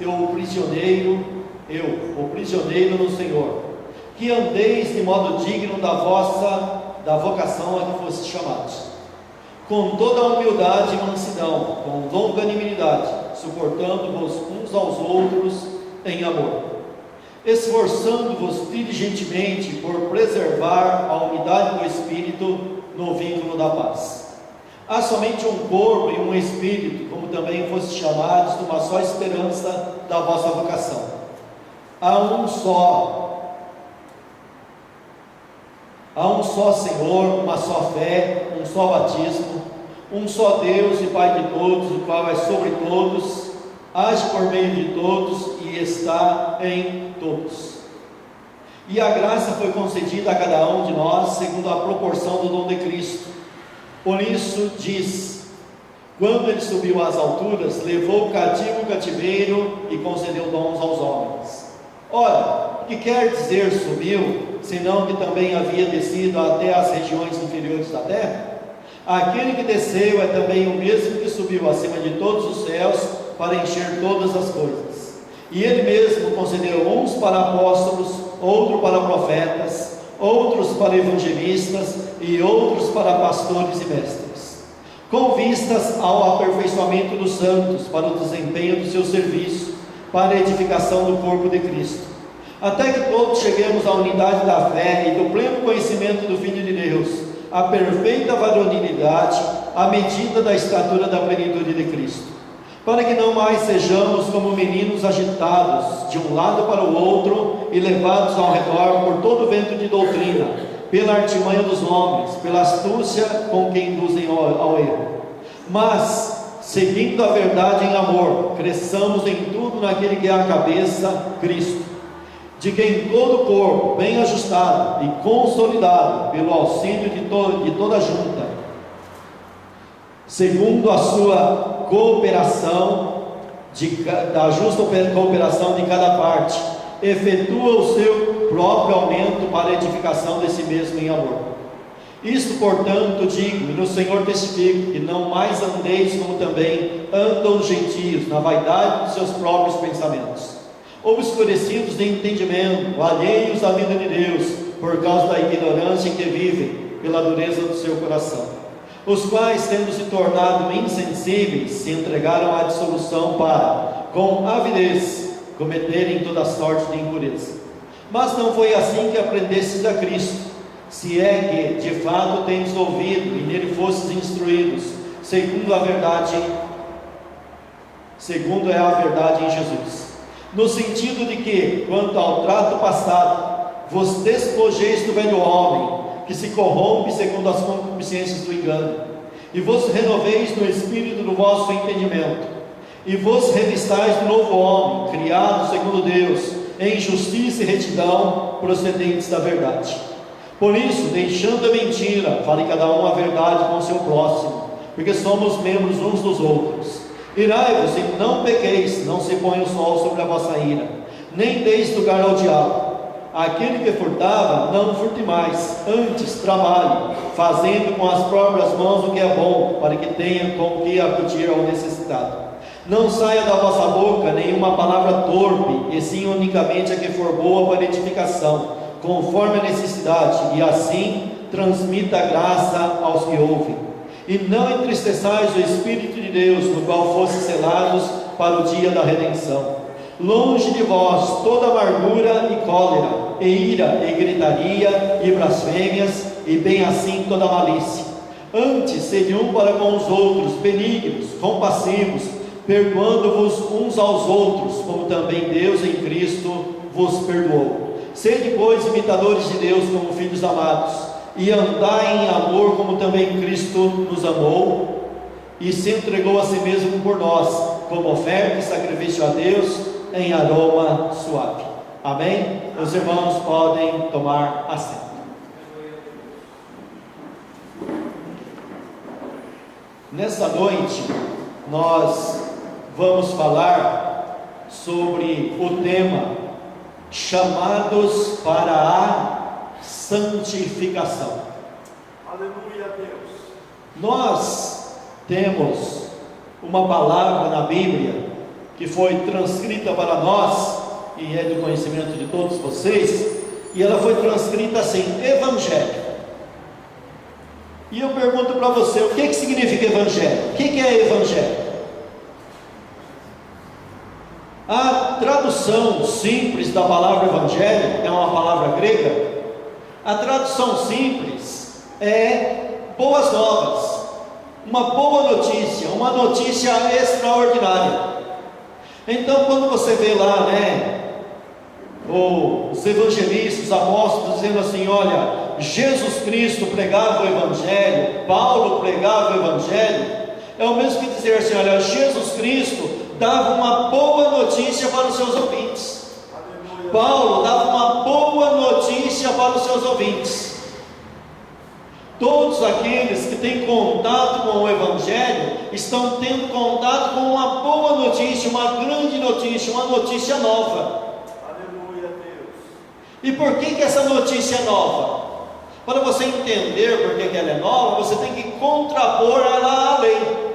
o prisioneiro no Senhor, que andeis de modo digno da vocação a que fostes chamados, com toda a humildade e mansidão, com longanimidade, suportando-vos uns aos outros em amor, esforçando-vos diligentemente por preservar a unidade do Espírito no vínculo da paz. Há somente um corpo e um Espírito, como também fostes chamados, numa só esperança da vossa vocação. Há um só Senhor, uma só fé, um só batismo, um só Deus e Pai de todos, o qual é sobre todos, age por meio de todos e está em todos. E a graça foi concedida a cada um de nós, segundo a proporção do dom de Cristo. Por isso diz: quando ele subiu às alturas, levou cativo o cativeiro e concedeu dons aos homens. Ora, o que quer dizer subiu, senão que também havia descido até as regiões inferiores da terra? Aquele que desceu é também o mesmo que subiu acima de todos os céus para encher todas as coisas. E ele mesmo concedeu uns para apóstolos, outros para profetas, outros para evangelistas e outros para pastores e mestres, com vistas ao aperfeiçoamento dos santos, para o desempenho do seu serviço, para a edificação do corpo de Cristo, até que todos cheguemos à unidade da fé e do pleno conhecimento do Filho de Deus, à perfeita varonilidade, à medida da estatura da plenitude de Cristo, para que não mais sejamos como meninos agitados de um lado para o outro e levados ao redor por todo vento de doutrina, pela artimanha dos homens, pela astúcia com que induzem ao erro, mas, seguindo a verdade em amor, cresçamos em tudo naquele que é a cabeça, Cristo, de quem todo o corpo, bem ajustado e consolidado pelo auxílio de toda a junta, segundo a sua cooperação, da justa cooperação de cada parte, efetua o seu próprio aumento para a edificação desse mesmo em amor. Isto, portanto, digo, e no Senhor testifico, que não mais andeis como também andam os gentios, na vaidade dos seus próprios pensamentos, obscurecidos de entendimento, alheios à vida de Deus, por causa da ignorância em que vivem, pela dureza do seu coração, os quais, tendo se tornado insensíveis, se entregaram à dissolução para, com avidez, cometerem toda sorte de impureza. Mas não foi assim que aprendestes a Cristo, se é que de fato tendes ouvido e nele fostes instruídos, segundo é a verdade em Jesus, no sentido de que, quanto ao trato passado, vos despojeis do velho homem, que se corrompe segundo as concupiscências do engano, e vos renoveis no espírito do vosso entendimento, e vos revistais do novo homem, criado segundo Deus, em justiça e retidão, procedentes da verdade. Por isso, deixando a mentira, fale cada um a verdade com o seu próximo, porque somos membros uns dos outros. Irai-vos e não pequeis, não se ponha o sol sobre a vossa ira, nem deis lugar ao diabo. Aquele que furtava, não furte mais, antes trabalhe, fazendo com as próprias mãos o que é bom, para que tenha com que acudir ao necessitado. Não saia da vossa boca nenhuma palavra torpe, e sim unicamente a que for boa para edificação, conforme a necessidade, e assim transmita a graça aos que ouvem. E não entristeçais o Espírito de Deus, no qual fossem selados para o dia da redenção. Longe de vós toda amargura e cólera, e ira, e gritaria, e blasfêmias, e bem assim toda malícia. Antes, sede um para com os outros, benignos, compassivos, perdoando-vos uns aos outros, como também Deus em Cristo vos perdoou. Sede, pois, imitadores de Deus como filhos amados, e andai em amor como também Cristo nos amou, e se entregou a si mesmo por nós, como oferta e sacrifício a Deus, em aroma suave. Amém? Os irmãos podem tomar assento. Nesta noite, nós vamos falar sobre o tema chamados para a santificação. Aleluia a Deus. Nós temos uma palavra na Bíblia que foi transcrita para nós, e é do conhecimento de todos vocês, e ela foi transcrita assim: Evangelho. E eu pergunto para você, o que significa Evangelho? O que é Evangelho? A tradução simples da palavra Evangelho é uma palavra grega. A tradução simples é boas novas, uma boa notícia, uma notícia extraordinária. Então, quando você vê lá, os evangelistas, os apóstolos dizendo assim: olha, Jesus Cristo pregava o Evangelho, Paulo pregava o Evangelho, é o mesmo que dizer assim: olha, Jesus Cristo dava uma boa notícia para os seus ouvintes. Aleluia. Paulo dava uma boa notícia para os seus ouvintes. Todos aqueles que têm contato com o Evangelho estão tendo contato com uma boa notícia, uma grande notícia, uma notícia nova. Aleluia, Deus. E por que essa notícia é nova? Para você entender por que ela é nova, você tem que contrapor ela à lei.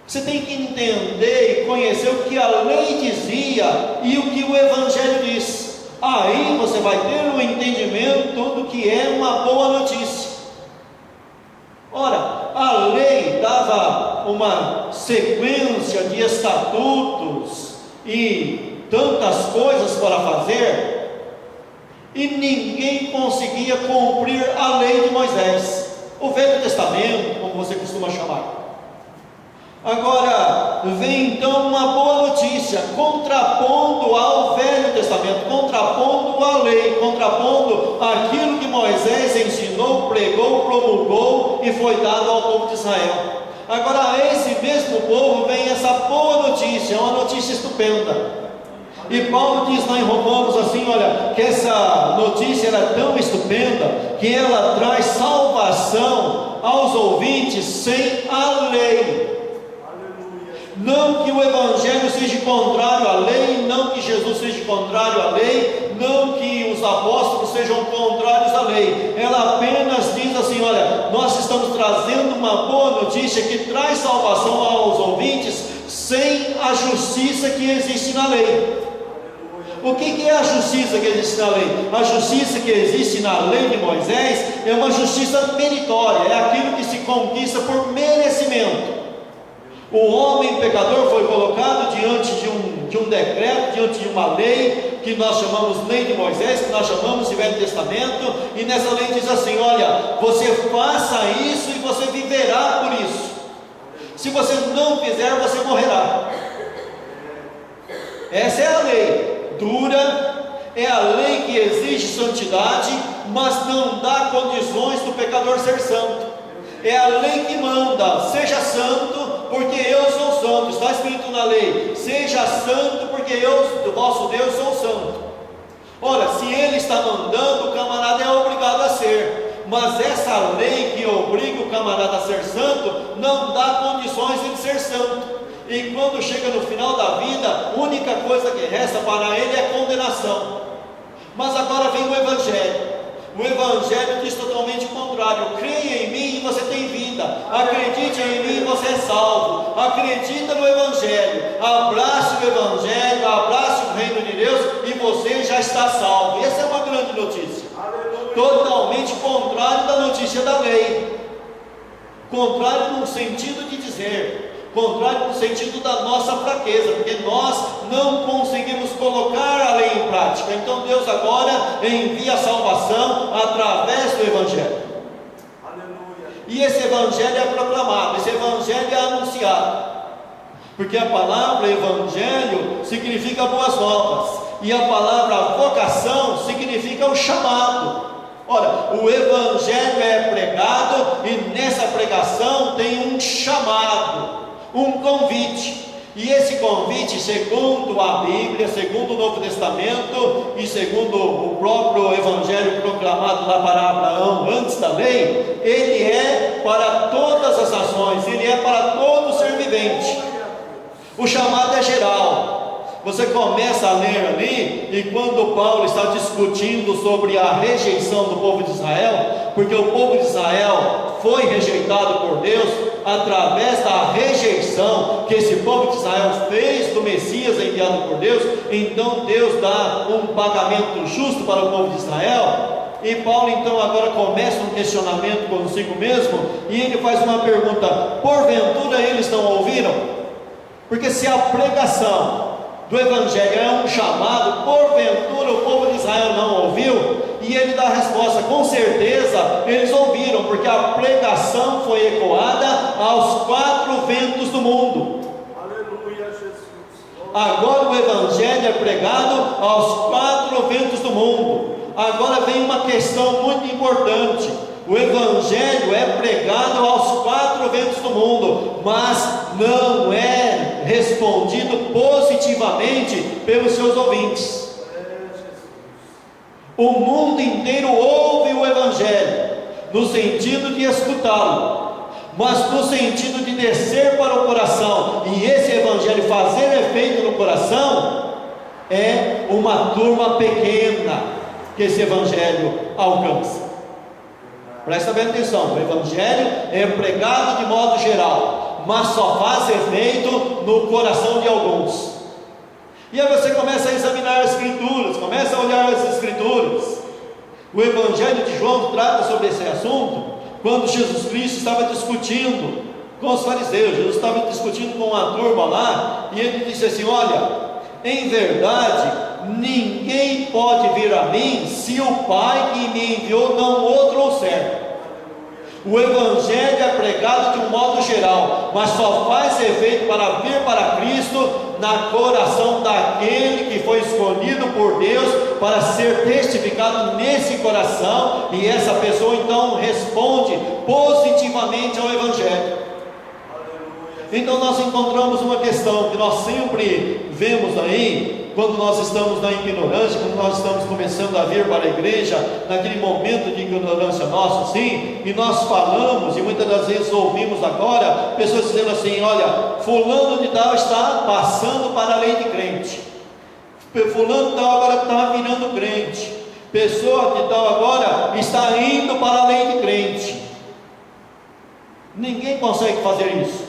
Você tem que entender e conhecer o que a lei dizia e o que o Evangelho diz. Aí você vai ter um entendimento do que é uma boa notícia. Ora, a lei dava uma sequência de estatutos e tantas coisas para fazer, e ninguém conseguia cumprir a lei de Moisés, o Velho Testamento, como você costuma chamar. Agora vem então uma boa notícia, contrapondo ao Velho Testamento, contrapondo a lei, contrapondo aquilo que Moisés ensinou, pregou, promulgou e foi dado ao povo de Israel. Agora a esse mesmo povo vem essa boa notícia, uma notícia estupenda. E Paulo diz lá em Romanos assim: olha, que essa notícia era tão estupenda que ela traz salvação aos ouvintes sem a lei. Não que o Evangelho seja contrário à lei, não que Jesus seja contrário à lei, não que os apóstolos sejam contrários à lei. Ela apenas diz assim: olha, nós estamos trazendo uma boa notícia que traz salvação aos ouvintes sem a justiça que existe na lei. O que é a justiça que existe na lei? A justiça que existe na lei de Moisés é uma justiça meritória, é aquilo que se conquista por merecimento. O homem pecador foi colocado diante de um decreto, diante de uma lei, que nós chamamos lei de Moisés, que nós chamamos de Velho Testamento, e nessa lei diz assim: olha, você faça isso e você viverá por isso. Se você não fizer, você morrerá. Essa é a lei dura, é a lei que exige santidade, mas não dá condições do pecador ser santo. É a lei que manda: seja santo, porque eu sou santo. Está escrito na lei: seja santo, porque eu, vosso Deus, sou santo. Ora, se ele está mandando, o camarada é obrigado a ser. Mas essa lei que obriga o camarada a ser santo não dá condições de ser santo. E quando chega no final da vida, a única coisa que resta para ele é condenação. Mas agora vem o Evangelho. O Evangelho diz totalmente o contrário: creia em mim e você tem vida, acredite em mim e você é salvo, acredita no Evangelho, abrace o Evangelho, abrace o reino de Deus e você já está salvo. Essa é uma grande notícia. Aleluia. Totalmente contrário da notícia da lei, contrário no sentido de dizer, contrário no sentido da nossa fraqueza, porque nós não conseguimos colocar a lei em prática. Então Deus agora envia a salvação através do Evangelho. Aleluia. E esse Evangelho é proclamado, esse Evangelho é anunciado, porque a palavra Evangelho significa boas novas, e a palavra vocação significa o chamado. Ora, o Evangelho é pregado, e nessa pregação tem um chamado, um convite. E esse convite, segundo a Bíblia, segundo o Novo Testamento e segundo o próprio Evangelho proclamado lá para Abraão antes da lei, ele é para todas as nações, ele é para todo ser vivente. O chamado é geral. Você começa a ler ali, e quando Paulo está discutindo sobre a rejeição do povo de Israel, porque o povo de Israel foi rejeitado por Deus, através da rejeição que esse povo de Israel fez do Messias enviado por Deus, então Deus dá um pagamento justo para o povo de Israel. E Paulo então agora começa um questionamento consigo mesmo, e ele faz uma pergunta: porventura eles não ouviram? Porque se a pregação do Evangelho é um chamado, porventura o povo de Israel não ouviu? E ele dá a resposta: com certeza eles ouviram, porque a pregação foi ecoada aos 4 ventos do mundo. Aleluia, Jesus. Agora o Evangelho é pregado aos 4 ventos do mundo. Agora vem uma questão muito importante: o Evangelho é pregado aos 4 ventos do mundo, mas não é respondido positivamente pelos seus ouvintes. O mundo inteiro ouve o Evangelho, no sentido de escutá-lo, mas no sentido de descer para o coração, e esse Evangelho fazer efeito no coração, é uma turma pequena que esse Evangelho alcança. Presta bem atenção: o Evangelho é pregado de modo geral, mas só faz efeito no coração de alguns. E aí você começa a examinar as Escrituras, começa a olhar as Escrituras. O Evangelho de João trata sobre esse assunto, quando Jesus Cristo estava discutindo com os fariseus. Jesus estava discutindo com uma turma lá, e ele disse assim: olha, em verdade, ninguém pode vir a mim se o Pai que me enviou não o trouxer. O Evangelho é pregado de um modo geral, mas só faz efeito para vir para Cristo no coração daquele que foi escolhido por Deus para ser testificado nesse coração, e essa pessoa então responde positivamente ao Evangelho. Então nós encontramos uma questão que nós sempre vemos aí, quando nós estamos na ignorância, quando nós estamos começando a vir para a igreja, naquele momento de ignorância nosso, sim, e nós falamos, e muitas das vezes ouvimos agora, pessoas dizendo assim: olha, fulano de tal está passando para a lei de crente, fulano de tal agora está virando crente, pessoa de tal agora está indo para a lei de crente. Ninguém consegue fazer isso.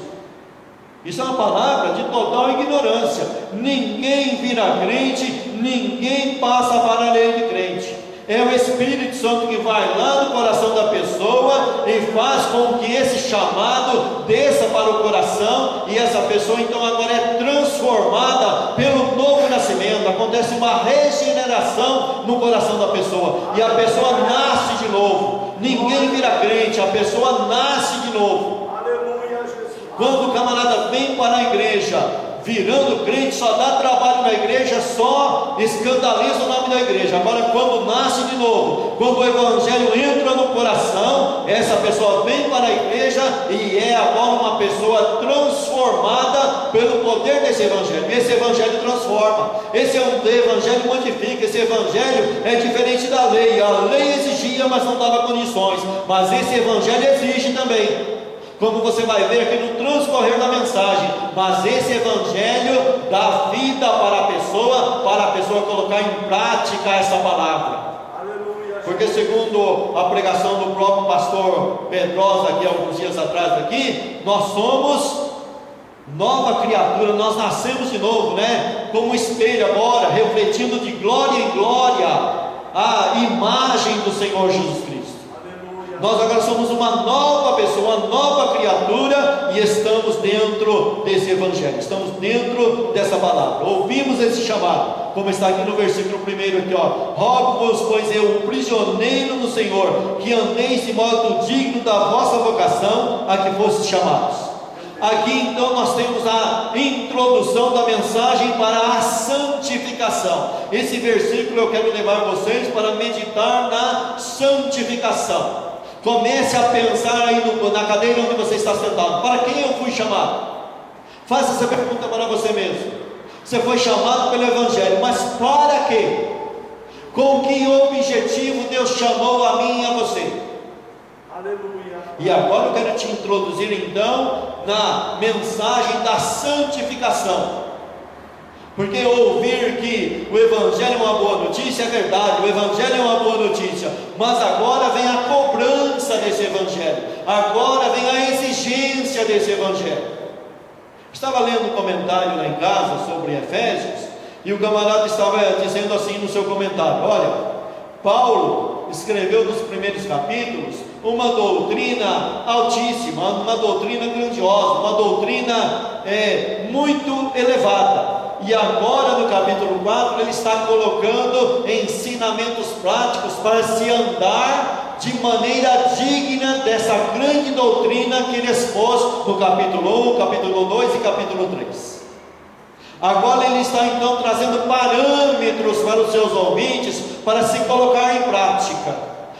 Isso é uma palavra de total ignorância. Ninguém vira crente, ninguém passa para a lei de crente. É o Espírito Santo que vai lá no coração da pessoa e faz com que esse chamado desça para o coração, e essa pessoa então agora é transformada pelo novo nascimento. Acontece uma regeneração no coração da pessoa, e a pessoa nasce de novo. Ninguém vira crente, a pessoa nasce de novo. Quando o camarada vem para a igreja virando crente, só dá trabalho na igreja, só escandaliza o nome da igreja. Agora, quando nasce de novo, quando o Evangelho entra no coração, essa pessoa vem para a igreja e é agora uma pessoa transformada pelo poder desse Evangelho. Esse Evangelho transforma, esse Evangelho modifica. Esse Evangelho é diferente da lei. A lei exigia, mas não dava condições, mas esse Evangelho exige também, como você vai ver aqui no transcorrer da mensagem. Mas esse Evangelho dá vida para a pessoa colocar em prática essa palavra. Aleluia. Porque segundo a pregação do próprio pastor Pedrosa aqui alguns dias atrás aqui, nós somos nova criatura, nós nascemos de novo, né? Como um espelho agora, refletindo de glória em glória a imagem do Senhor Jesus Cristo. Nós agora somos uma nova pessoa, uma nova criatura, e estamos dentro desse Evangelho, estamos dentro dessa palavra. Ouvimos esse chamado, como está aqui no versículo 1 aqui, ó: rogo-vos, pois eu, o prisioneiro do Senhor, que andeis de modo digno da vossa vocação a que fostes chamados. Aqui então nós temos a introdução da mensagem para a santificação. Esse versículo eu quero levar vocês para meditar na santificação. Comece a pensar aí na cadeira onde você está sentado: para quem eu fui chamado? Faça essa pergunta para você mesmo. Você foi chamado pelo Evangelho, mas para quê? Com que objetivo Deus chamou a mim e a você? Aleluia. E agora eu quero te introduzir então na mensagem da santificação. Porque ouvir que o Evangelho é uma boa notícia é verdade, o Evangelho é uma boa notícia, mas agora vem a cobrança segurança desse Evangelho, agora vem a exigência desse Evangelho. Estava lendo um comentário lá em casa sobre Efésios, e o camarada estava dizendo assim no seu comentário: olha, Paulo escreveu nos primeiros capítulos uma doutrina altíssima, uma doutrina grandiosa, uma doutrina muito elevada. E agora no capítulo 4 ele está colocando ensinamentos práticos para se andar de maneira digna dessa grande doutrina que ele expôs no capítulo 1, capítulo 2 e capítulo 3. Agora ele está então trazendo parâmetros para os seus ouvintes para se colocar em prática,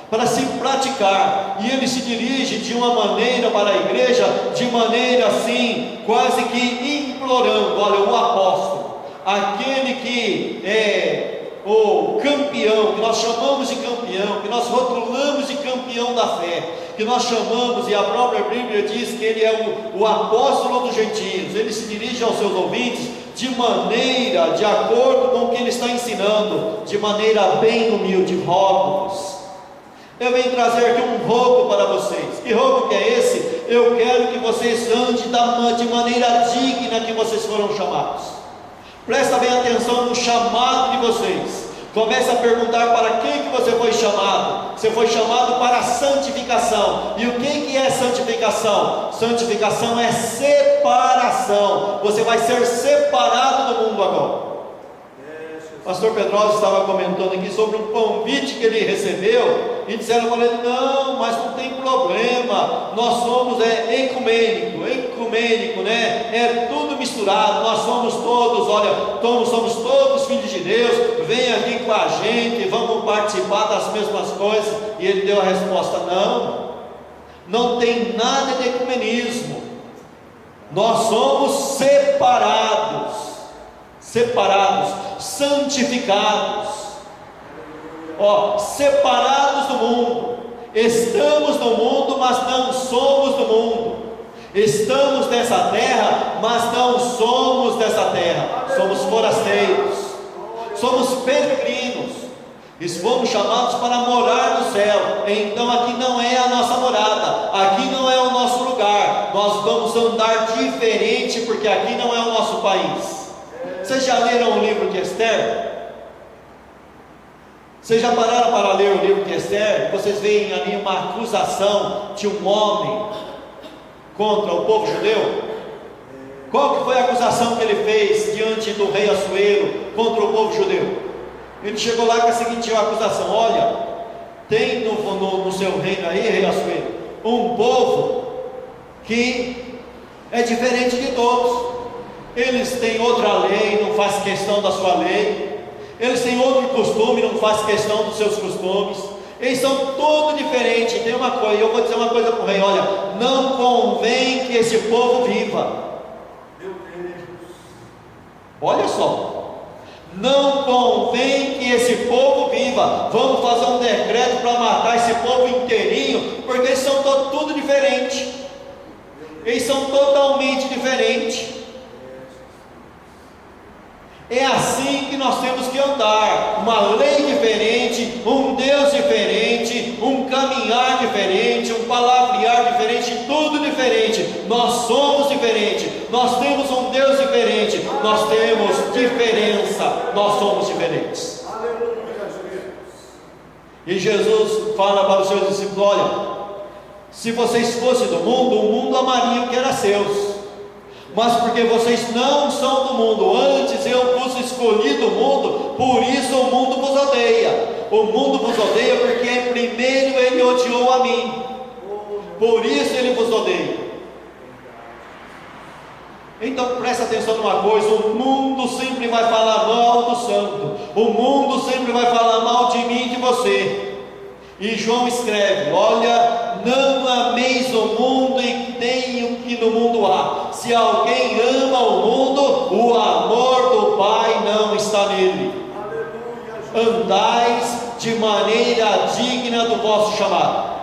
para se praticar, e ele se dirige de uma maneira para a igreja, de maneira assim, quase que implorando: olha, o apóstolo, aquele que é o campeão, que nós chamamos de campeão, que nós rotulamos de campeão da fé, que nós chamamos, e a própria Bíblia diz que ele é o apóstolo dos gentios, ele se dirige aos seus ouvintes de maneira, de acordo com o que ele está ensinando, de maneira bem humilde. Rogo-vos, eu venho trazer aqui um rogo para vocês. Que rogo que é esse? Eu quero que vocês andem de maneira digna que vocês foram chamados. Presta bem atenção no chamado de vocês. Comece a perguntar para quem que você foi chamado. Você foi chamado para a santificação. E o que é santificação? Santificação é separação. Você vai ser separado do mundo agora. Pastor Pedrosa estava comentando aqui sobre um convite que ele recebeu, e disseram para ele: não, mas não tem problema, nós somos ecumênico, né? É tudo misturado, nós somos todos, olha, somos todos filhos de Deus, vem aqui com a gente, vamos participar das mesmas coisas. E ele deu a resposta: não tem nada de ecumenismo, nós somos separados, santificados, separados do mundo. Estamos no mundo, mas não somos do mundo. Estamos nessa terra, mas não somos dessa terra. Somos forasteiros, somos peregrinos, e fomos chamados para morar no céu. Então aqui não é a nossa morada, aqui não é o nosso lugar. Nós vamos andar diferente, porque aqui não é o nosso país. Vocês já leram o livro de Esther? Vocês já pararam para ler o livro de Esther? Vocês veem ali uma acusação de um homem contra o povo judeu? Qual que foi a acusação que ele fez diante do rei Assuero contra o povo judeu? Ele chegou lá com a seguinte acusação: olha, tem no seu reino aí, rei Assuero, um povo que é diferente de todos. Eles têm outra lei, não faz questão da sua lei. Eles têm outro costume, não faz questão dos seus costumes. Eles são todos diferentes. Tem uma coisa, eu vou dizer uma coisa para o rei: olha, não convém que esse povo viva. Meu Deus. Olha só, não convém que esse povo viva. Vamos fazer um decreto para matar esse povo inteirinho, porque eles são tudo diferentes. Eles são totalmente diferentes. É assim que nós temos que andar: uma lei diferente, um Deus diferente, um caminhar diferente, um palavrear diferente, tudo diferente. Nós somos diferentes, nós temos um Deus diferente, nós temos diferença, nós somos diferentes. E Jesus fala para os seus discípulos: olha, se vocês fossem do mundo, o mundo amaria o que era seus. Mas porque vocês não são do mundo, antes eu vos escolhi do mundo, por isso o mundo vos odeia. O mundo vos odeia porque primeiro ele odiou a mim, por isso ele vos odeia. Então presta atenção numa coisa: o mundo sempre vai falar mal do santo, o mundo sempre vai falar mal de mim e de você. E João escreve: olha, não ameis o mundo e nem o que no mundo há. Se alguém ama o mundo, o amor do Pai não está nele. Andais de maneira digna do vosso chamado.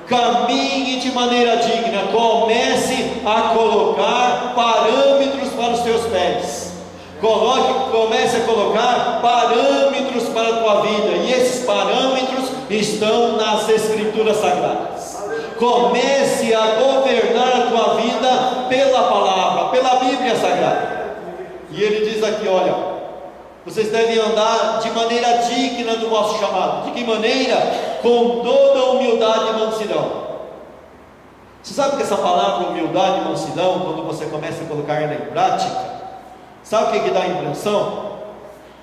Caminhe de maneira digna. Comece a colocar parâmetros para os teus pés. Comece a colocar parâmetros para a tua vida. E esses parâmetros estão nas Escrituras Sagradas. Comece a governar a tua vida pela palavra, pela Bíblia Sagrada. E ele diz aqui, olha, vocês devem andar de maneira digna do vosso chamado. De que maneira? Com toda humildade e mansidão. Você sabe que essa palavra humildade e mansidão, quando você começa a colocar ela em prática, sabe o que dá a impressão?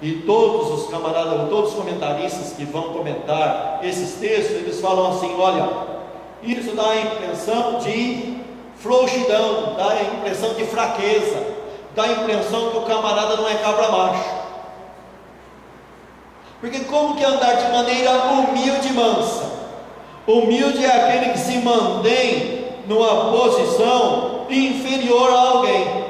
E todos os camaradas, todos os comentaristas que vão comentar esses textos, eles falam assim, olha, isso dá a impressão de frouxidão, dá a impressão de fraqueza, dá a impressão que o camarada não é cabra macho. Porque como que andar de maneira humilde e mansa? Humilde é aquele que se mantém numa posição inferior a alguém.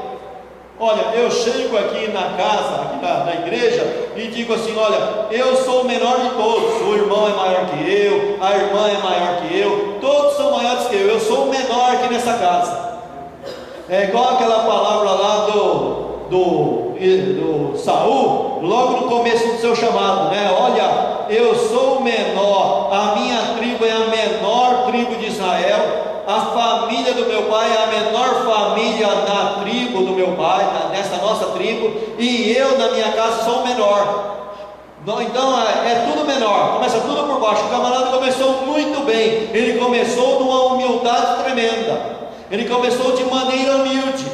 Olha, eu chego aqui na casa, aqui na igreja, e digo assim, olha, eu sou o menor de todos, o irmão é maior que eu, a irmã é maior que eu, todos são maiores que eu sou o menor aqui nessa casa. É igual aquela palavra lá do Saul, logo no começo do seu chamado, né? Olha, eu sou o menor, a minha tribo é a menor tribo de Israel, a família do meu pai é a menor família na tribo do meu pai, nessa nossa tribo, e eu na minha casa sou o menor. Então é tudo menor, começa tudo por baixo. O camarada começou muito bem, ele começou numa humildade tremenda, ele começou de maneira humilde.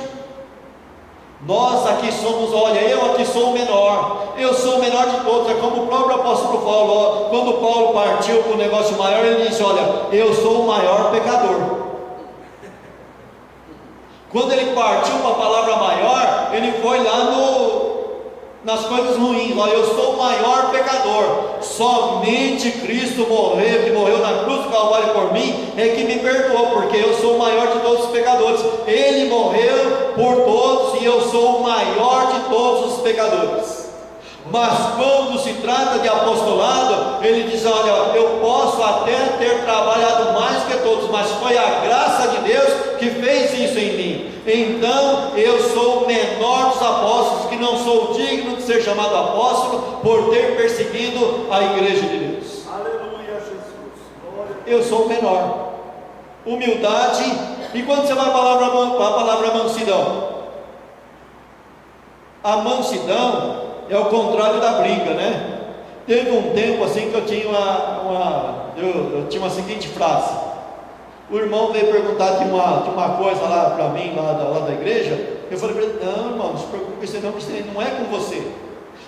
Nós aqui somos, olha, eu aqui sou o menor, eu sou o menor de todos. É como o próprio apóstolo Paulo, quando Paulo partiu para o negócio maior, ele disse, olha, eu sou o maior pecador. Quando ele partiu para a palavra maior, ele foi lá nas coisas ruins, olha, eu sou o maior pecador, somente Cristo morreu, que morreu na cruz do Calvário por mim, é que me perdoou, porque eu sou o maior de todos os pecadores. Ele morreu por todos e eu sou o maior de todos os pecadores. Mas quando se trata de apostolado, ele diz, olha, eu posso até ter trabalhado mais que todos, mas foi a graça de Deus que fez isso em mim. Então eu sou o menor dos apóstolos, que não sou digno de ser chamado apóstolo por ter perseguido a igreja de Deus. Aleluia, Jesus. Glória. Eu sou o menor. Humildade. E quando você vai para a palavra mansidão? A mansidão é o contrário da briga, né? Teve um tempo assim que eu tinha eu tinha uma seguinte frase. O irmão veio perguntar de uma coisa lá para mim, lá da igreja. Eu falei para ele, não, irmão, não se preocupe com isso não, porque isso não é com você.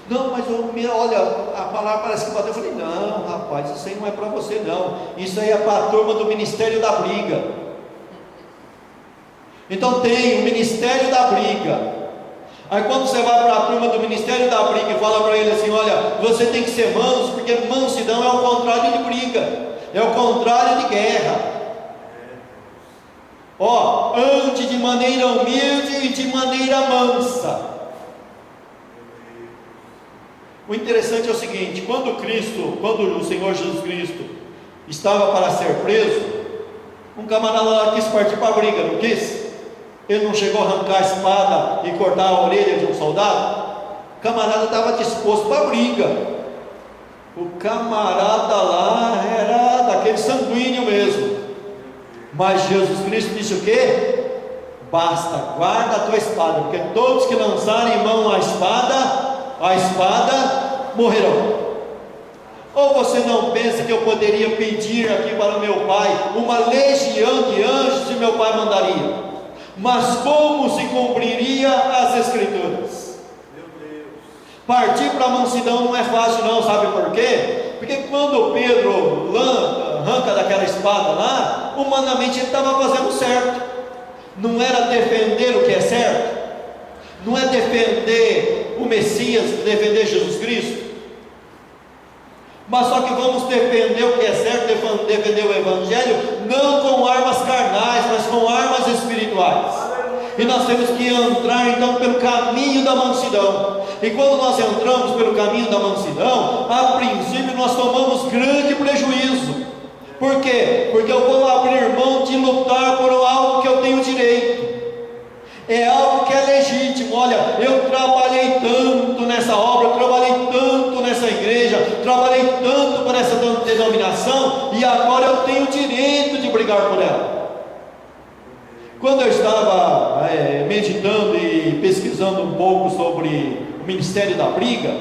Não, mas olha, a palavra parece que bateu. Eu falei, não, rapaz, isso aí não é para você não. Isso aí é para a turma do Ministério da Briga. Então tem o Ministério da Briga. Aí quando você vai para a turma do Ministério da Briga e fala para ele assim, olha, você tem que ser manso, porque mansidão é o contrário de briga, é o contrário de guerra. Ó, ande de maneira humilde e de maneira mansa. O interessante é o seguinte, quando o Senhor Jesus Cristo estava para ser preso, um camarada lá quis partir para a briga, não quis? Ele não chegou a arrancar a espada e cortar a orelha de um soldado? O camarada estava disposto para a briga. O camarada lá era daquele sanguíneo mesmo. Mas Jesus Cristo disse o quê? Basta, guarda a tua espada, porque todos que lançarem mão à espada morrerão. Ou você não pensa que eu poderia pedir aqui para o meu pai uma legião de anjos e meu pai mandaria? Mas como se cumpriria as Escrituras? Meu Deus. Partir para a mansidão não é fácil não, sabe por quê? Porque quando Pedro arranca daquela espada lá, humanamente ele estava fazendo certo. Não era defender o que é certo, não é defender o Messias, defender Jesus Cristo. Mas só que vamos defender o que é certo, defender o Evangelho, não com armas carnais, mas com armas espirituais. E nós temos que entrar então pelo caminho da mansidão. E quando nós entramos pelo caminho da mansidão, a princípio nós tomamos grande prejuízo. Por quê? Porque eu vou abrir mão de lutar por algo que eu tenho direito. É algo que é legítimo. Olha, eu trabalhei tanto nessa obra, eu trabalhei tanto nessa igreja, trabalhei tanto para por essa denominação e agora eu tenho o direito de brigar por ela. Quando eu estava meditando e pesquisando um pouco sobre o Ministério da Briga,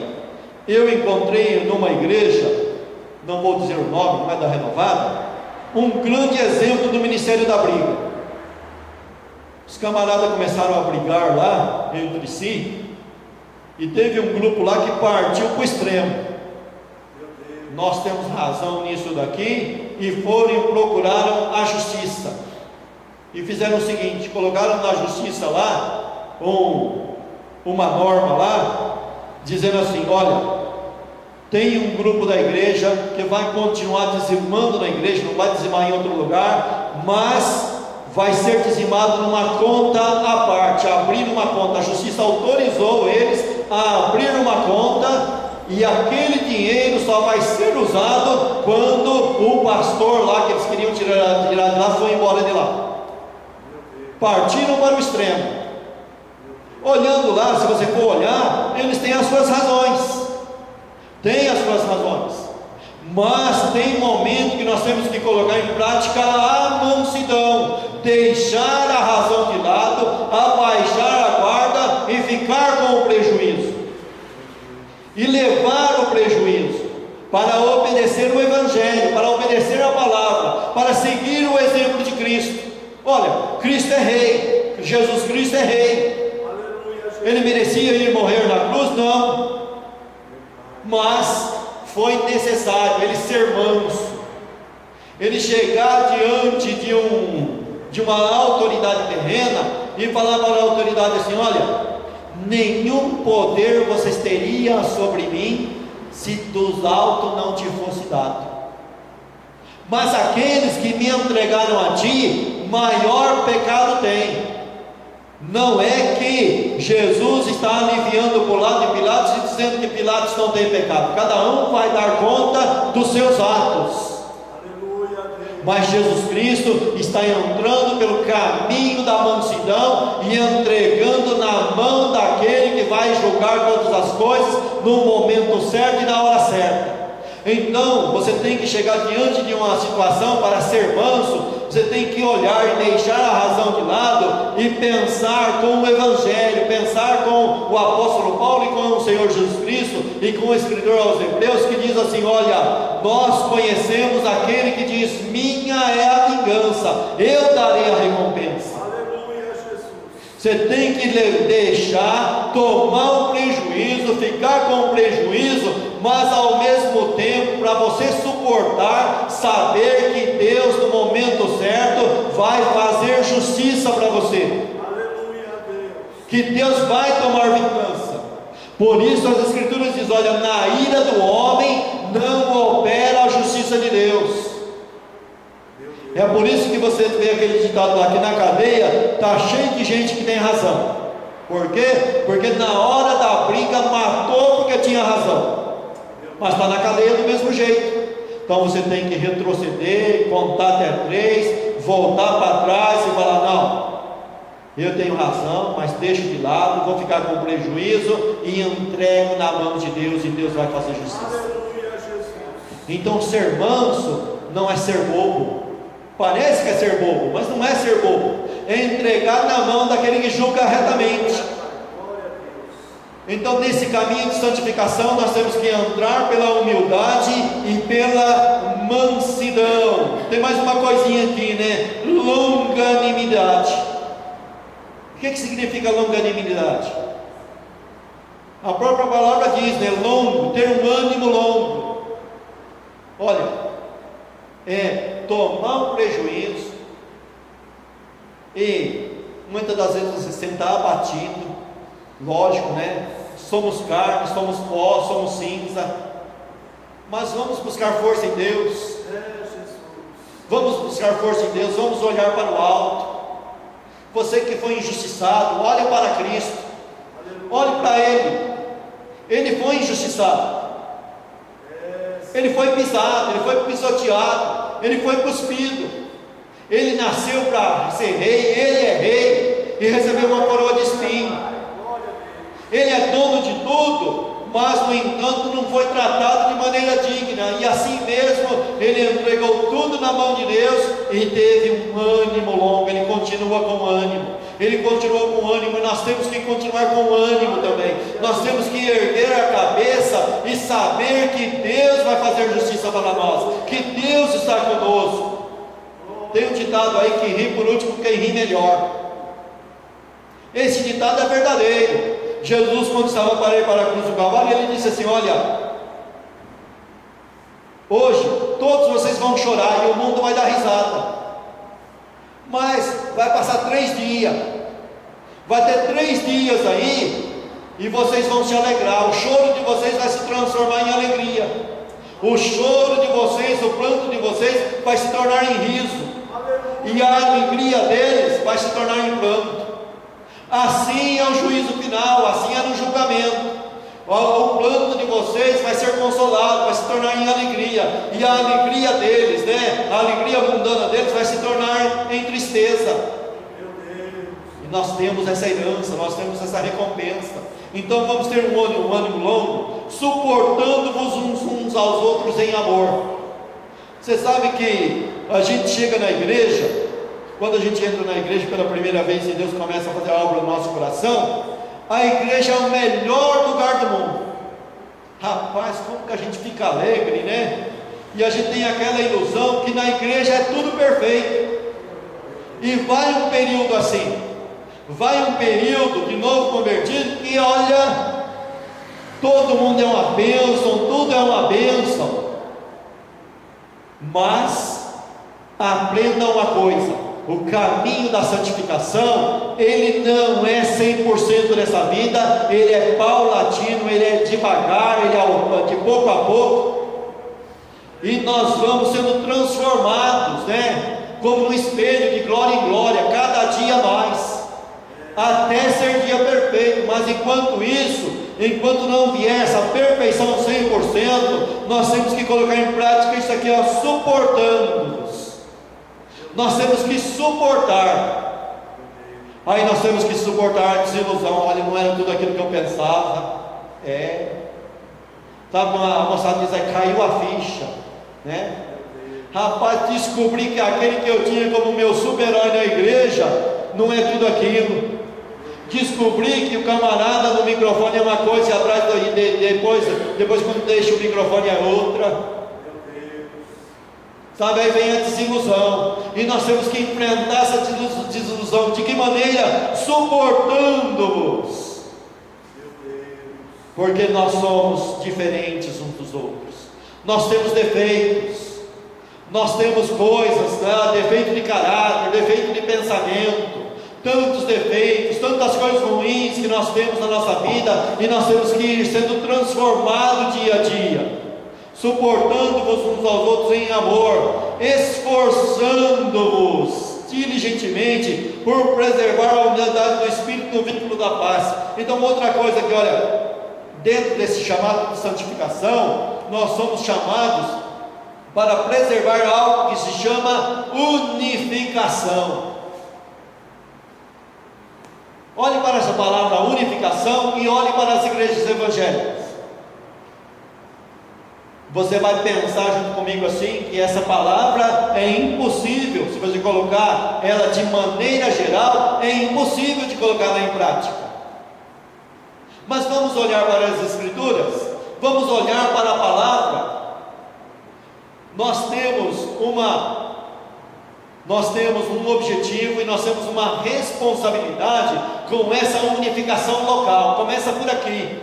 eu encontrei numa igreja, não vou dizer o nome, não é da Renovada, um grande exemplo do Ministério da Briga. Os camaradas começaram a brigar lá entre si, e teve um grupo lá que partiu para o extremo. Nós temos razão nisso daqui, e foram e procuraram a justiça, e fizeram o seguinte: colocaram na justiça lá uma norma lá, dizendo assim: olha, tem um grupo da igreja que vai continuar dizimando na igreja, não vai dizimar em outro lugar, mas vai ser dizimado numa conta à parte, abrir uma conta. A justiça autorizou eles a abrir uma conta, e aquele dinheiro só vai ser usado quando o pastor lá, que eles queriam tirar de lá, foi embora de lá. Partiram para o extremo. Olhando lá, se você for olhar, eles têm as suas razões, mas tem um momento que nós temos que colocar em prática a mansidão, deixar a razão de lado, abaixar a guarda e ficar com o prejuízo, e levar o prejuízo para obedecer o Evangelho, para obedecer a palavra, para seguir o exemplo de Cristo. Olha, Cristo é rei, Jesus Cristo é rei. Ele merecia ir morrer na cruz? Não, mas foi necessário ele ser manso, ele chegar diante de uma autoridade terrena e falar para a autoridade assim: olha, nenhum poder vocês teriam sobre mim se dos altos não te fosse dado, mas aqueles que me entregaram a ti, maior pecado tem. Não é que Jesus está aliviando por lado de Pilatos e dizendo que Pilatos não tem pecado. Cada um vai dar conta dos seus atos. Mas Jesus Cristo está entrando pelo caminho da mansidão e entregando na mão daquele que vai julgar todas as coisas no momento certo e na hora certa. Então você tem que chegar diante de uma situação para ser manso. Você tem que olhar e deixar a razão de lado e pensar com o Evangelho, pensar com o apóstolo Paulo e com o Senhor Jesus Cristo e com o escritor aos Hebreus, que diz assim: olha, nós conhecemos aquele que diz: minha é a vingança, eu darei a recompensa. Aleluia, Jesus. Você tem que deixar tomar o prejuízo, ficar com o prejuízo, mas ao mesmo tempo, para você suportar, saber que Deus no momento certo vai fazer justiça para você. Aleluia, Deus. Que Deus vai tomar vingança. Por isso as escrituras dizem: olha, na ira do homem não opera a justiça de Deus. É por isso que você vê aquele ditado lá, que na cadeia está cheio de gente que tem razão. Por quê? Porque na hora da briga matou porque tinha razão, mas está na cadeia do mesmo jeito. Então você tem que retroceder, contar até 3, voltar para trás e falar: não, eu tenho razão, mas deixo de lado, vou ficar com prejuízo e entrego na mão de Deus, e Deus vai fazer justiça. Aleluia, Jesus. Então ser manso não é ser bobo. Parece que é ser bobo, mas não é ser bobo. É entregar na mão daquele que julga retamente. Então nesse caminho de santificação nós temos que entrar pela humildade e pela mansidão. Tem mais uma coisinha aqui, né? Longanimidade. O que significa longanimidade? A própria palavra diz, né? Longo, ter um ânimo longo. Olha, é tomar um prejuízo e muitas das vezes você sentar abatido. Lógico, né? Somos carne, somos pó, somos cinza, mas vamos buscar força em Deus. Vamos buscar força em Deus, vamos olhar para o alto. Você que foi injustiçado, olhe para Cristo, olhe para Ele. Ele foi injustiçado, Ele foi pisado, Ele foi pisoteado, Ele foi cuspido. Ele nasceu para ser rei, Ele é rei e recebeu uma coroa de espinho. Ele é dono de tudo, mas no entanto não foi tratado de maneira digna, e assim mesmo ele entregou tudo na mão de Deus e teve um ânimo longo. Ele continua com ânimo, ele continuou com ânimo, e nós temos que continuar com ânimo também. Nós temos que erguer a cabeça e saber que Deus vai fazer justiça para nós, que Deus está conosco. Tem um ditado aí que ri por último quem ri melhor. Esse ditado é verdadeiro. Jesus, quando estava para ir para a cruz do Calvário, ele disse assim: olha, hoje todos vocês vão chorar e o mundo vai dar risada, mas vai passar 3 dias, vai ter 3 dias aí, e vocês vão se alegrar. O choro de vocês vai se transformar em alegria, o choro de vocês, o pranto de vocês vai se tornar em riso, e a alegria deles vai se tornar em pranto. Assim é o juízo final, assim é no julgamento. O plano de vocês vai ser consolado, vai se tornar em alegria, e a alegria deles, a alegria mundana deles vai se tornar em tristeza. E nós temos essa herança, nós temos essa recompensa. Então vamos ter um ânimo longo, suportando-vos uns aos outros em amor. Você sabe que a gente chega na igreja, quando a gente entra na igreja pela primeira vez e Deus começa a fazer a obra no nosso coração, a igreja é o melhor lugar do mundo. Rapaz, como que a gente fica alegre, né? E a gente tem aquela ilusão que na igreja é tudo perfeito. E vai um período assim, vai um período de novo convertido, e olha, todo mundo é uma bênção, tudo é uma bênção. Mas aprenda uma coisa: o caminho da santificação, ele não é 100% dessa vida, ele é paulatino, ele é devagar, ele é de pouco a pouco, e nós vamos sendo transformados, como no espelho, de glória em glória, cada dia mais, até ser dia perfeito. Mas enquanto isso, enquanto não vier essa perfeição 100%, nós temos que colocar em prática isso aqui, suportando-nos. Nós temos que suportar. Aí nós temos que suportar a desilusão. Olha, não era tudo aquilo que eu pensava. Sabe, a moçada diz aí, caiu a ficha, Rapaz, descobri que aquele que eu tinha como meu super-herói na igreja não é tudo aquilo. Descobri que o camarada no microfone é uma coisa, e atrás depois quando deixa o microfone é outra. Sabe, aí vem a desilusão, e nós temos que enfrentar essa desilusão. De que maneira? Suportando-vos, porque nós somos diferentes uns dos outros, nós temos defeitos, nós temos coisas, defeito de caráter, defeito de pensamento, tantos defeitos, tantas coisas ruins que nós temos na nossa vida, e nós temos que ir sendo transformados dia a dia, suportando-vos uns aos outros em amor, esforçando-vos diligentemente por preservar a unidade do Espírito no vínculo da paz. Então, outra coisa que, olha, dentro desse chamado de santificação, nós somos chamados para preservar algo que se chama unificação. Olhe para essa palavra unificação e olhe para as igrejas evangélicas. Você vai pensar junto comigo assim, que essa palavra é impossível, se você colocar ela de maneira geral, é impossível de colocá-la em prática. Mas vamos olhar para as Escrituras, vamos olhar para a palavra. Nós temos um objetivo e nós temos uma responsabilidade com essa unificação local. Começa por aqui.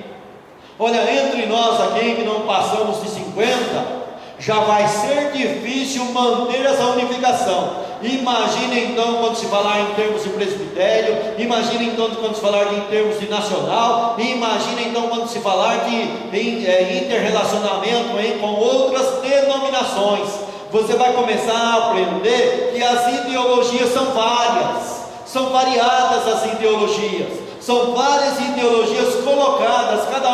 Olha, entre nós aqui que não passamos de 50, já vai ser difícil manter essa unificação. Imagine então quando se falar em termos de presbitério, imagine então quando se falar em termos de nacional, imagine então quando se falar de interrelacionamento com outras denominações. Você vai começar a aprender que as ideologias são várias, são variadas as ideologias. São várias ideologias colocadas, cada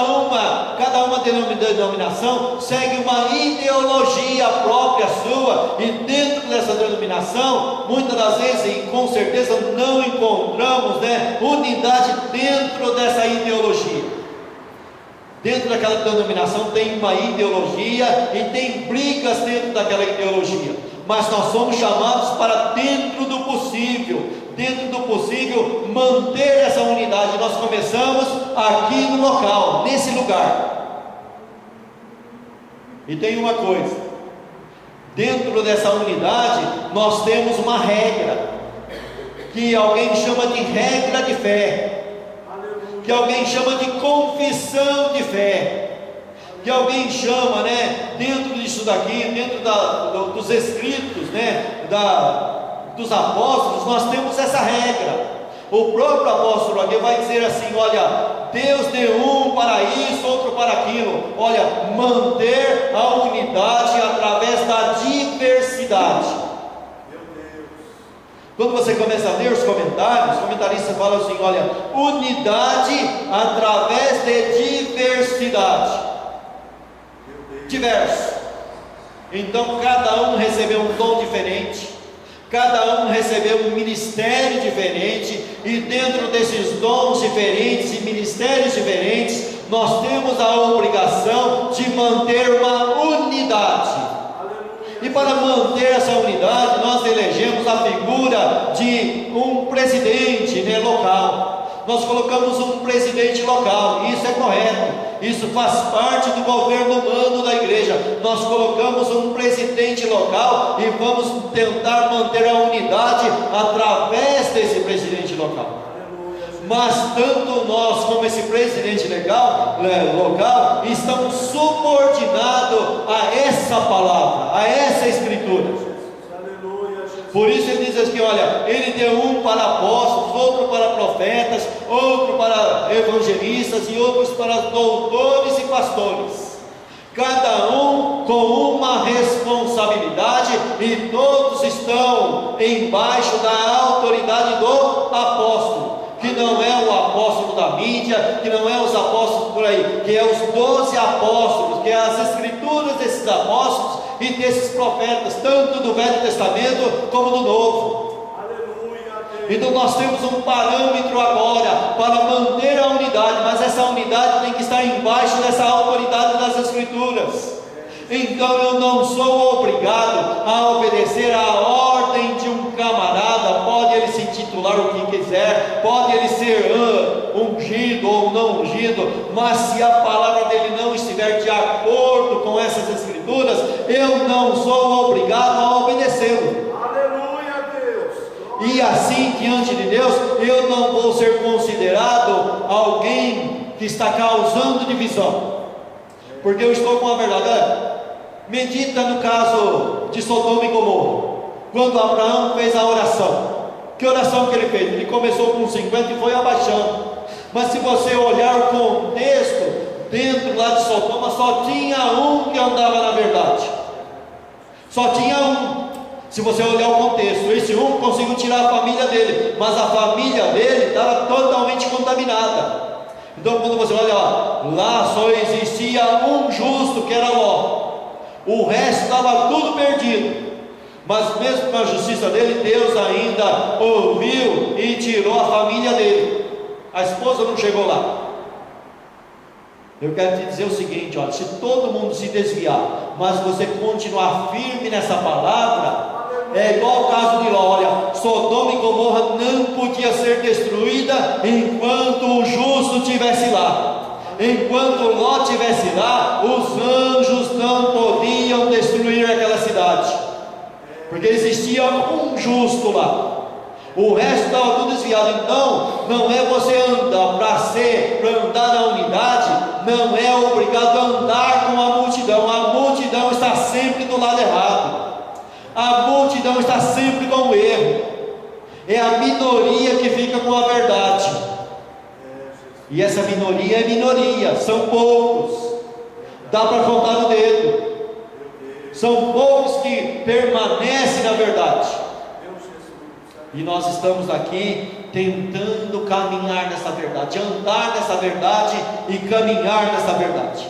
uma denominação segue uma ideologia própria sua, e dentro dessa denominação, muitas das vezes, e com certeza não encontramos unidade dentro dessa ideologia. Dentro daquela denominação tem uma ideologia e tem brigas dentro daquela ideologia, mas nós somos chamados para dentro do possível, manter essa unidade. Nós começamos aqui no local, nesse lugar. E tem uma coisa: dentro dessa unidade nós temos uma regra, que alguém chama de regra de fé, que alguém chama de confissão de fé, que alguém chama, dentro disso daqui, dentro dos escritos, dos apóstolos, nós temos essa regra. O próprio apóstolo aqui vai dizer assim: olha, Deus deu um para isso, outro para aquilo. Olha, manter a unidade através da diversidade. Quando você começa a ler os comentários, os comentaristas falam assim: olha, unidade através de diversidade. Diverso. Então cada um recebeu um dom diferente, cada um recebeu um ministério diferente, e dentro desses dons diferentes e ministérios diferentes, nós temos a obrigação de manter uma unidade. E para manter essa unidade, nós elegemos a figura de um presidente local. Nós colocamos um presidente local, e isso é correto, isso faz parte do governo humano da igreja. Nós colocamos um presidente local e vamos tentar manter a unidade através desse presidente local. Mas tanto nós como esse presidente local estamos subordinados a essa palavra, a essa escritura. Por isso ele diz assim: olha, ele deu um para apóstolos, outro para profetas, outro para evangelistas e outros para doutores e pastores, cada um com uma responsabilidade, e todos estão embaixo da autoridade do apóstolo, que não é o apóstolo da mídia, que não é os apóstolos por aí, que é os 12 apóstolos, que é as escrituras desses apóstolos e desses profetas, tanto do Velho Testamento como do Novo. Então nós temos um parâmetro agora para manter a unidade, mas essa unidade tem que estar embaixo dessa autoridade das escrituras. Então eu não sou obrigado a obedecer à ordem de um camarada. Pode ele se titular o que quiser, pode ele ser ungido ou não ungido, mas se a palavra dele não estiver de acordo com essas escrituras, eu não sou obrigado a obedecê-lo. Aleluia, Deus. E assim diante de Deus, eu não vou ser considerado alguém que está causando divisão, porque eu estou com a verdade. Medita no caso de Sodoma e Gomorra, quando Abraão fez a oração. Que oração que ele fez? Ele começou com 50 e foi abaixando. Mas se você olhar o contexto, dentro lá de Sodoma só tinha um que andava na verdade. Só tinha um. Se você olhar o contexto, esse um conseguiu tirar a família dele, mas a família dele estava totalmente contaminada. Então quando você olha lá só existia um justo, que era Ló. O resto estava tudo perdido. Mas mesmo com a justiça dele, Deus ainda ouviu e tirou a família dele. A esposa não chegou lá. Eu quero te dizer o seguinte: olha, se todo mundo se desviar, mas você continuar firme nessa palavra, é igual o caso de Ló. Olha, Sodoma e Gomorra não podia ser destruída enquanto o justo estivesse lá. Enquanto Ló estivesse lá, os anjos não podiam destruir aquela cidade, porque existia um justo lá. O resto estava tudo desviado. Então não é você andar para andar na unidade, não é obrigado a andar com a multidão. A multidão está sempre do lado errado, a multidão está sempre com o erro. É a minoria que fica com a verdade, e essa minoria é minoria, são poucos, dá para contar no dedo. São poucos que permanecem na verdade. E nós estamos aqui tentando caminhar nessa verdade, andar nessa verdade e caminhar nessa verdade.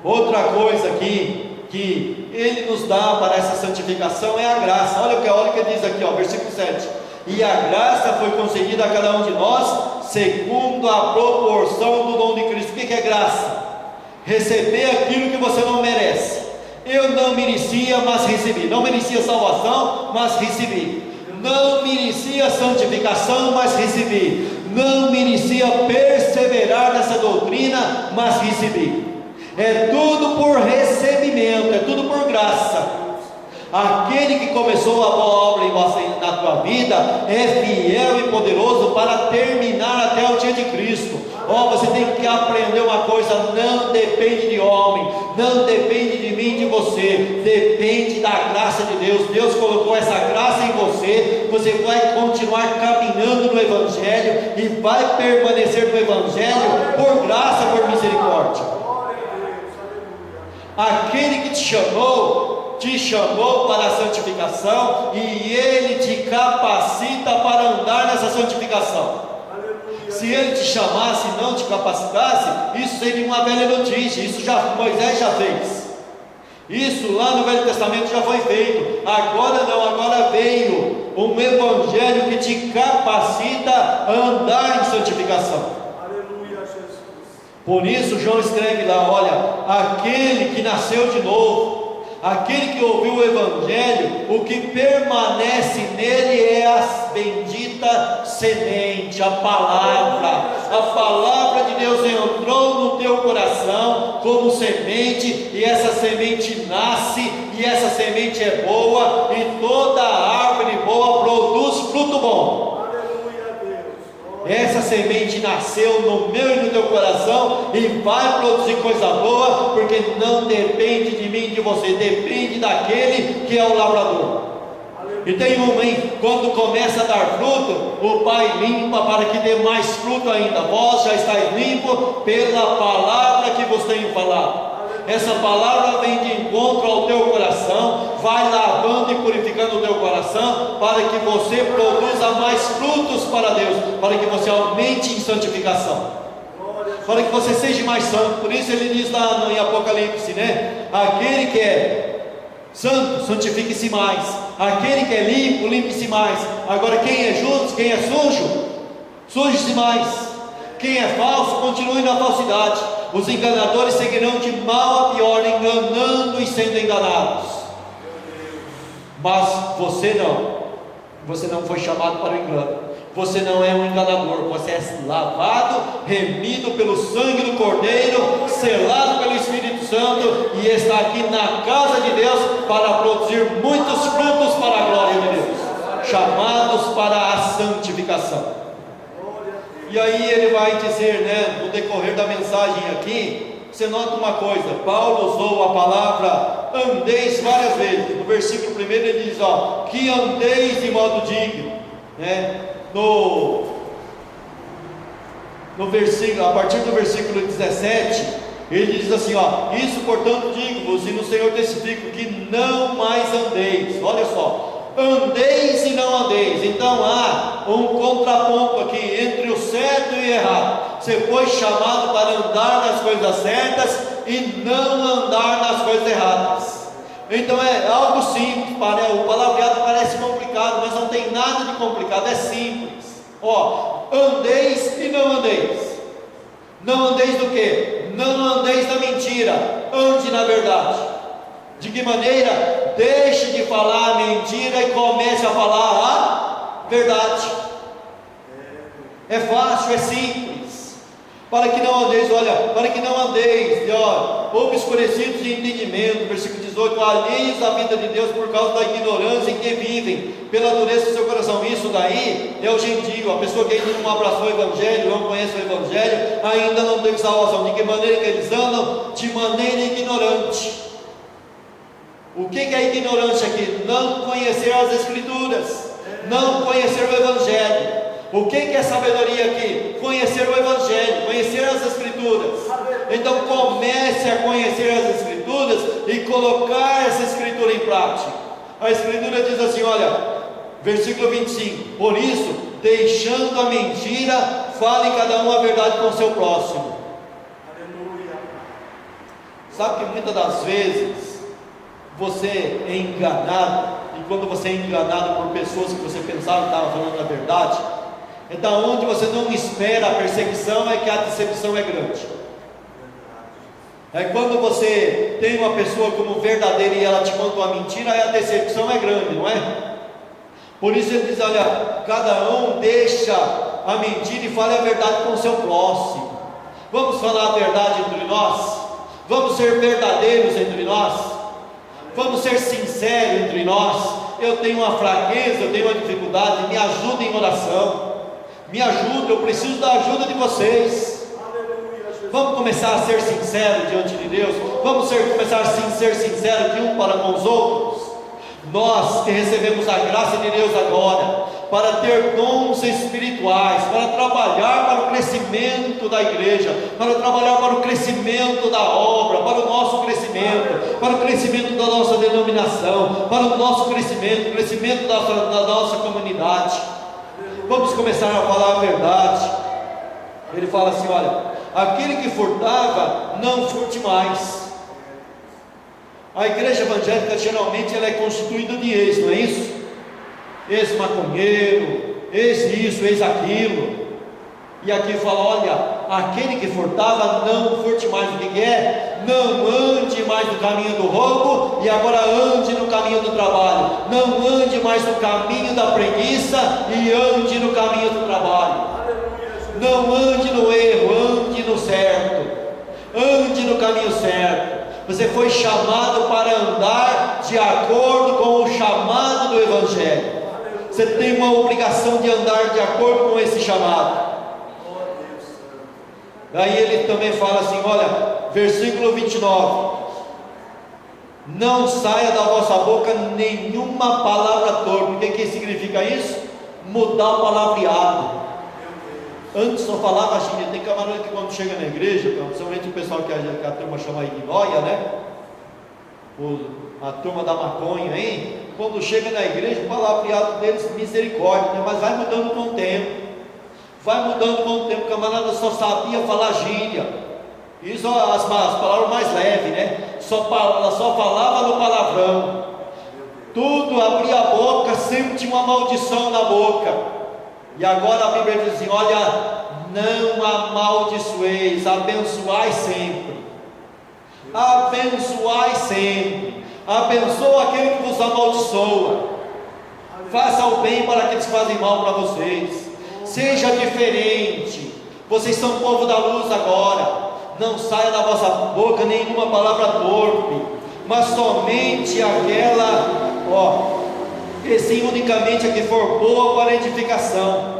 Outra coisa aqui que Ele nos dá para essa santificação é a graça. Olha o que diz aqui, versículo 7: e a graça foi concedida a cada um de nós segundo a proporção do dom de Cristo. O que é graça? Receber aquilo que você não merece. Eu não merecia, mas recebi. Não merecia salvação, mas recebi. Não merecia santificação, mas recebi. Não merecia perseverar nessa doutrina, mas recebi. É tudo por recebimento, é tudo por graça. Aquele que começou a boa obra em você, na tua vida, é fiel e poderoso para terminar até o dia de Cristo. Você tem que aprender uma coisa: não depende de homem, não depende de mim, de você, depende da graça de Deus. Deus colocou essa graça em você, você vai continuar caminhando no Evangelho e vai permanecer no Evangelho por graça, por misericórdia. Aquele que te chamou para a santificação, e Ele te capacita para andar nessa santificação. Se Ele te chamasse e não te capacitasse, isso seria uma velha notícia. Isso Moisés já fez. Isso lá no Velho Testamento já foi feito. Agora não, agora veio um Evangelho que te capacita a andar em santificação. Por isso João escreve lá: olha, aquele que nasceu de novo, aquele que ouviu o Evangelho, o que permanece nele é a bendita semente, a palavra. A palavra de Deus entrou no teu coração como semente, e essa semente nasce, e essa semente é boa, e toda árvore boa produz fruto bom. Essa semente nasceu no meu e no teu coração e vai produzir coisa boa, porque não depende de mim, de você, depende daquele que é o labrador. E tem quando começa a dar fruto, o Pai limpa para que dê mais fruto ainda. Vós já estáis limpo pela palavra que vos tenho falado. Essa palavra vem de encontro ao teu coração, vai lavando e purificando o teu coração, para que você produza mais frutos para Deus, para que você aumente em santificação, para que você seja mais santo. Por isso ele diz lá em Apocalipse, né? Aquele que é santo, santifique-se mais. Aquele que é limpo, limpe-se mais. Agora quem é justo, quem é sujo, suje-se mais. Quem é falso, continue na falsidade. Os enganadores seguirão de mal a pior, enganando e sendo enganados. Mas você não foi chamado para o engano. Você não é um enganador, você é lavado, remido pelo sangue do Cordeiro, selado pelo Espírito Santo, e está aqui na casa de Deus para produzir muitos frutos para a glória de Deus, chamados para a santificação. E aí ele vai dizer, né, no decorrer da mensagem aqui, você nota uma coisa: Paulo usou a palavra andeis várias vezes. No versículo 1 ele diz, que andeis de modo digno, né? No versículo, a partir do versículo 17, ele diz assim, isso portanto digo-vos, e no Senhor testifico, que não mais andeis. Olha só, andeis e não andeis. Então há um contraponto aqui entre o certo e o errado. Você foi chamado para andar nas coisas certas e não andar nas coisas erradas. Então é algo simples, o palavreado parece complicado, mas não tem nada de complicado, é simples. Andeis e não andeis. Não andeis do quê? Não andeis na mentira, ande na verdade. De que maneira? Deixe de falar a mentira e comece a falar a verdade. É fácil, é simples. Para que não andeis, obscurecidos de entendimento, versículo 18, alheios à vida de Deus por causa da ignorância em que vivem, pela dureza do seu coração. Isso daí é o gentio, a pessoa que ainda não abraçou o Evangelho, não conhece o Evangelho, ainda não teve salvação. De que maneira que eles andam? De maneira ignorante. O que é a ignorância aqui? Não conhecer as Escrituras, não conhecer o Evangelho. O que é sabedoria aqui? Conhecer o Evangelho, conhecer as Escrituras. Então comece a conhecer as Escrituras e colocar essa Escritura em prática. A Escritura diz assim, versículo 25: por isso, deixando a mentira, fale cada um a verdade com o seu próximo. Aleluia. Sabe que muitas das vezes você é enganado, e quando você é enganado por pessoas que você pensava que estava falando a verdade, É da onde você não espera a perseguição, é que a decepção é grande. É quando você tem uma pessoa como verdadeira e ela te conta uma mentira, aí a decepção é grande, não é? Por isso ele diz, olha, cada um deixa a mentira e fale a verdade com o seu próximo. Vamos falar a verdade entre nós? Vamos ser verdadeiros entre nós? Vamos ser sinceros entre nós? Eu tenho uma fraqueza, eu tenho uma dificuldade, me ajuda em oração. Me ajuda, eu preciso da ajuda de vocês. Vamos começar a ser sinceros diante de Deus. Vamos começar a ser sinceros de um para com os outros. Nós que recebemos a graça de Deus agora, para ter dons espirituais, para trabalhar para o crescimento da igreja, para trabalhar para o crescimento da obra, para o nosso crescimento, para o crescimento da nossa denominação, para o nosso crescimento, o crescimento da nossa comunidade. Vamos começar a falar a verdade. Ele fala assim, olha, aquele que furtava, não furte mais. A igreja evangélica geralmente ela é constituída de ex, não é isso? Ex-maconheiro, ex-isso, ex-aquilo. E aqui fala, olha, aquele que furtava, não furte mais. O que é? Não ande mais no caminho do roubo, e agora ande no caminho do trabalho. Não ande mais no caminho da preguiça, e ande no caminho do trabalho. Não ande no erro, ande no certo. Ande no caminho certo. Você foi chamado para andar de acordo com o chamado do Evangelho. Você tem uma obrigação de andar de acordo com esse chamado. Daí ele também fala assim, olha, versículo 29. Não saia da vossa boca nenhuma palavra torpe. O que significa isso? Mudar o palavreado. Antes só falava gíria. Tem camarada que quando chega na igreja, principalmente o pessoal que a turma chama aí de noia, né? A turma da maconha aí, quando chega na igreja, o palavreado deles misericórdia, né? Mas vai mudando com o tempo. Vai mudando com o tempo. O camarada só sabia falar gíria. Isso as palavras mais leves, né? Só falava no palavrão. Tudo abria a boca, sempre tinha uma maldição na boca. E agora a Bíblia diz assim, olha, não amaldiçoeis, abençoai sempre. Abençoai sempre. Abençoa aquele que vos amaldiçoa. Faça o bem para aqueles que fazem mal para vocês. Seja diferente. Vocês são povo da luz agora. Não saia da vossa boca nenhuma palavra torpe, mas somente aquela, e sim unicamente a que for boa para edificação.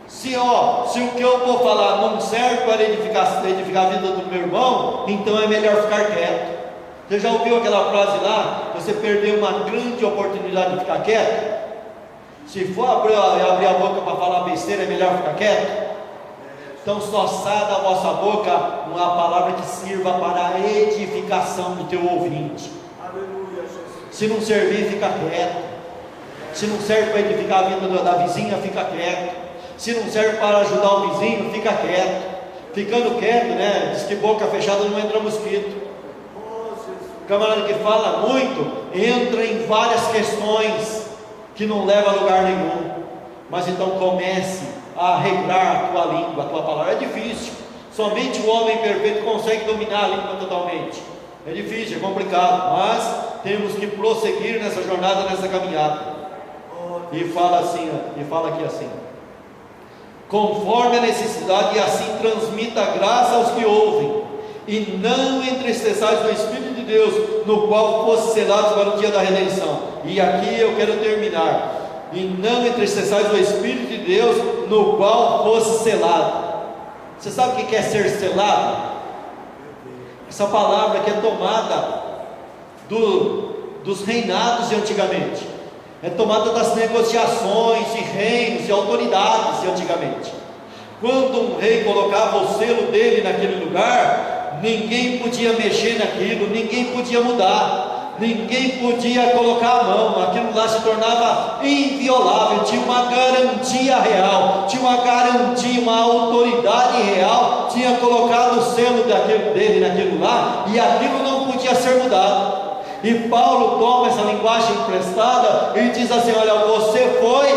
Se o que eu vou falar não serve para edificar a vida do meu irmão, então é melhor ficar quieto. Você já ouviu aquela frase lá? Você perdeu uma grande oportunidade de ficar quieto. Se for abrir a boca para falar besteira, é melhor ficar quieto. Então só saia da vossa boca uma palavra que sirva para a edificação do teu ouvinte. Se não servir, fica quieto. Se não serve para edificar a vida da vizinha, fica quieto. Se não serve para ajudar o vizinho, fica quieto. Ficando quieto, né? Diz que boca fechada não entra mosquito. O camarada que fala muito entra em várias questões que não leva a lugar nenhum. Mas então comece a regrar a tua língua, a tua palavra. É difícil. Somente o homem perfeito consegue dominar a língua totalmente. É difícil, é complicado, mas temos que prosseguir nessa jornada, nessa caminhada. E fala aqui assim: conforme a necessidade, e assim transmita graça aos que ouvem, e não entristeçais o Espírito de Deus, no qual fosse selados para o dia da redenção. E aqui eu quero terminar. E não entristeçais o Espírito de Deus, no qual fosse selado. Você sabe o que é ser selado? Essa palavra que é tomada dos reinados de antigamente, é tomada das negociações de reinos e autoridades de antigamente. Quando um rei colocava o selo dele naquele lugar, ninguém podia mexer naquilo, ninguém podia mudar, ninguém podia colocar a mão, aquilo lá se tornava inviolável, tinha uma garantia real, tinha uma garantia, uma autoridade real, tinha colocado o selo dele naquilo lá, e aquilo não podia ser mudado. E Paulo toma essa linguagem emprestada e diz assim: olha, você foi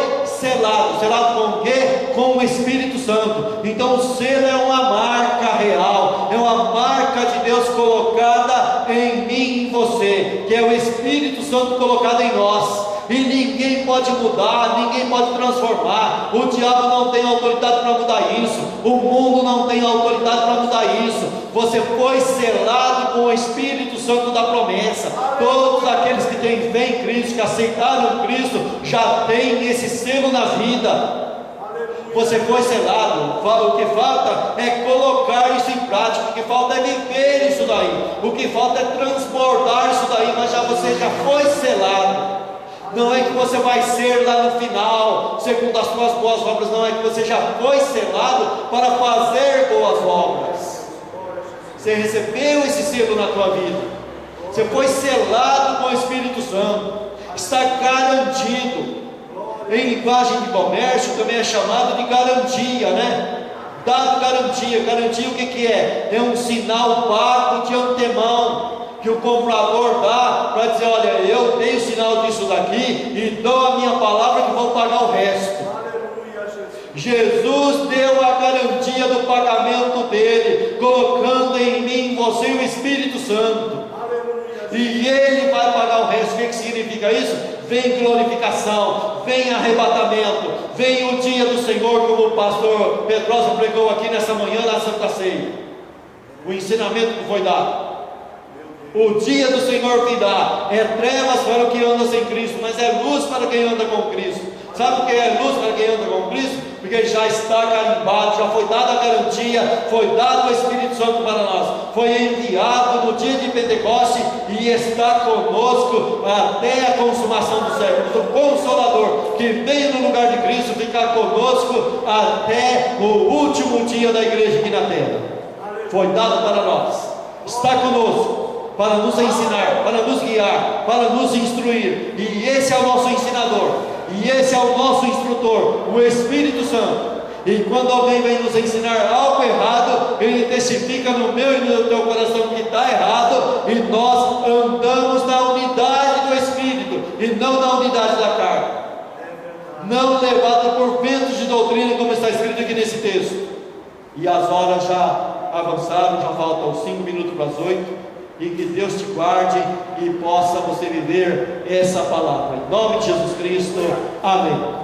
selado. Selado com o quê? Com o Espírito Santo. Então o selo é uma marca real, é uma marca de Deus colocada em mim e em você, que é o Espírito Santo colocado em nós. E ninguém pode mudar, ninguém pode transformar. O diabo não tem autoridade para mudar isso, o mundo não tem autoridade para mudar isso. Você foi selado com o Espírito Santo da promessa. Todos aqueles que têm fé em Cristo, que aceitaram Cristo, já têm esse selo na vida. Você foi selado. O que falta é colocar isso em prática. O que falta é viver isso daí. O que falta é transbordar isso daí. Mas você já foi selado. Não é que você vai ser lá no final, segundo as suas boas obras. Não, é que você já foi selado para fazer boas obras. Você recebeu esse selo na tua vida. Você foi selado com o Espírito Santo. Está garantido. Em linguagem de comércio também é chamado de garantia, né? Dado garantia. Garantia o que é? É um sinal pago de antemão, que o comprador dá para dizer: olha, eu tenho sinal disso daqui e dou a minha palavra que vou pagar o resto. Jesus deu a garantia do pagamento dele, colocando em mim, em você, o Espírito Santo. E Ele vai pagar o resto. O que significa isso? Vem glorificação, vem arrebatamento, vem o dia do Senhor, como o pastor Pedrosa pregou aqui nessa manhã na Santa Ceia. O ensinamento que foi dado. O dia do Senhor virá. É trevas para o que anda sem Cristo, mas é luz para quem anda com Cristo. Sabe por que é luz para quem anda com Cristo? Porque já está carimbado, já foi dada a garantia, foi dado o Espírito Santo para nós, foi enviado no dia de Pentecoste e está conosco até a consumação dos séculos. O Consolador que veio no lugar de Cristo ficar conosco até o último dia da igreja aqui na terra. Foi dado para nós, está conosco para nos ensinar, para nos guiar, para nos instruir. E esse é o nosso ensinador. E esse é o nosso instrutor, o Espírito Santo. E quando alguém vem nos ensinar algo errado, ele testifica no meu e no teu coração que está errado, e nós andamos na unidade do Espírito e não na unidade da carne, não levado por ventos de doutrina, como está escrito aqui nesse texto. E as horas já avançaram, já faltam 5 minutos para as 8. E que Deus te guarde e possa você viver essa palavra. Em nome de Jesus Cristo. Amém.